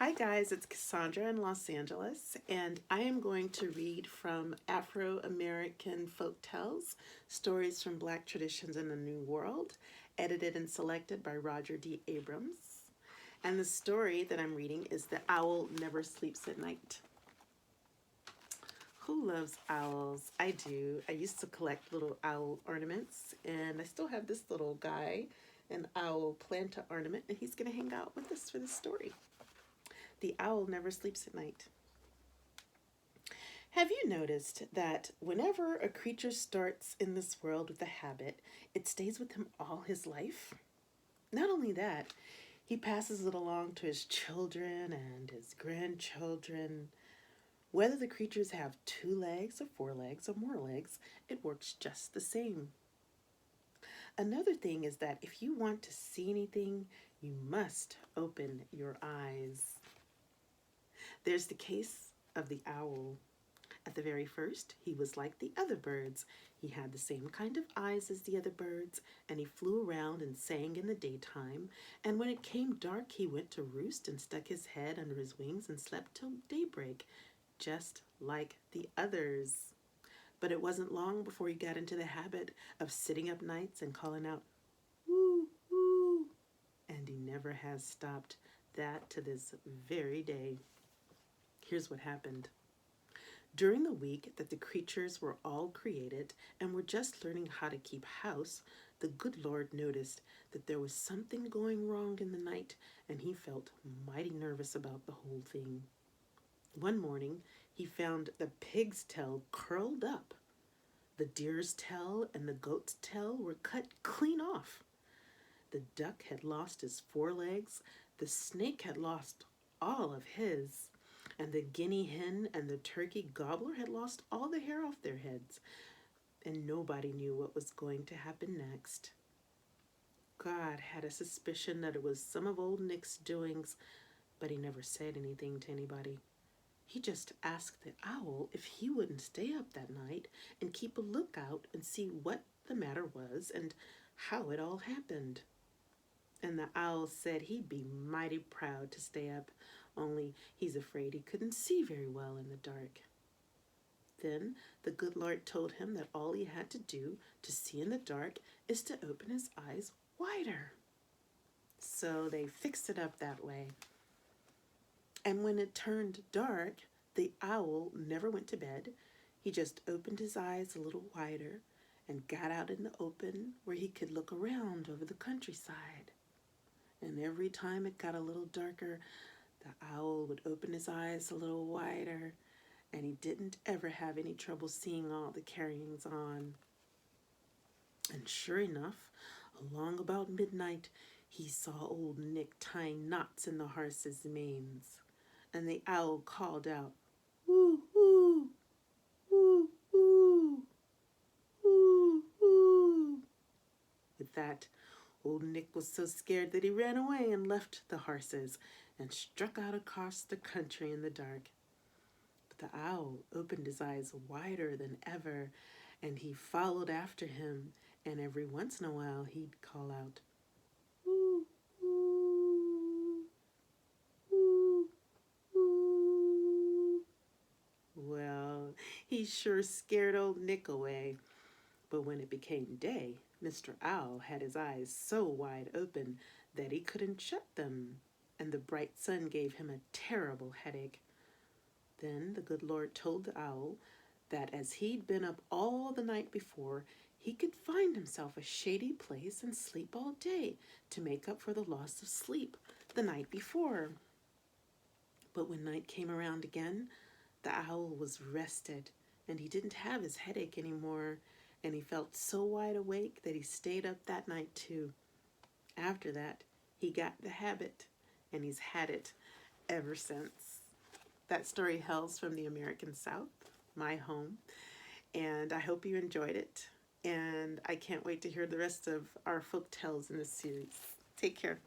Hi guys, it's Cassandra in Los Angeles, and I am going to read from Afro-American Folktales, Stories from Black Traditions in the New World, edited and selected by Roger D. Abrams. And the story that I'm reading is The Owl Never Sleeps at Night. Who loves owls? I do. I used to collect little owl ornaments, and I still have this little guy, an owl planta ornament, and he's going to hang out with us for this story. The owl never sleeps at night. Have you noticed that whenever a creature starts in this world with a habit, it stays with him all his life? Not only that, he passes it along to his children and his grandchildren. Whether the creatures have 2 legs or 4 legs or more legs, it works just the same. Another thing is that if you want to see anything, you must open your eyes. There's the case of the owl. At the very first, he was like the other birds. He had the same kind of eyes as the other birds, and he flew around and sang in the daytime. And when it came dark, he went to roost and stuck his head under his wings and slept till daybreak, just like the others. But it wasn't long before he got into the habit of sitting up nights and calling out, "Woo, woo," and he never has stopped that to this very day. Here's what happened. During the week that the creatures were all created and were just learning how to keep house, the good Lord noticed that there was something going wrong in the night, and he felt mighty nervous about the whole thing. One morning, he found the pig's tail curled up. The deer's tail and the goat's tail were cut clean off. The duck had lost his 4 legs. The snake had lost all of his. And the guinea hen and the turkey gobbler had lost all the hair off their heads, and nobody knew what was going to happen next. God had a suspicion that it was some of Old Nick's doings, but he never said anything to anybody. He just asked the owl if he wouldn't stay up that night and keep a lookout and see what the matter was and how it all happened. And the owl said he'd be mighty proud to stay up, only he's afraid he couldn't see very well in the dark. Then the good Lord told him that all he had to do to see in the dark is to open his eyes wider. So they fixed it up that way. And when it turned dark, the owl never went to bed. He just opened his eyes a little wider and got out in the open where he could look around over the countryside. And every time it got a little darker, the owl would open his eyes a little wider, and he didn't ever have any trouble seeing all the carryings on. And sure enough, along about midnight, he saw Old Nick tying knots in the horses' manes. And the owl called out, "Woo, woo, woo, woo, woo, woo." With that, Old Nick was so scared that he ran away and left the horses and struck out across the country in the dark. But the owl opened his eyes wider than ever, and he followed after him, and every once in a while he'd call out, "Woo, woo, woo, woo." Well, he sure scared Old Nick away. But when it became day, Mr. Owl had his eyes so wide open that he couldn't shut them, and the bright sun gave him a terrible headache. Then the good Lord told the owl that as he'd been up all the night before, he could find himself a shady place and sleep all day to make up for the loss of sleep the night before. But when night came around again, the owl was rested, and he didn't have his headache anymore, and he felt so wide awake that he stayed up that night too. After that, he got the habit, and he's had it ever since. That story hails from the American South, my home, and I hope you enjoyed it. And I can't wait to hear the rest of our folk tales in this series. Take care.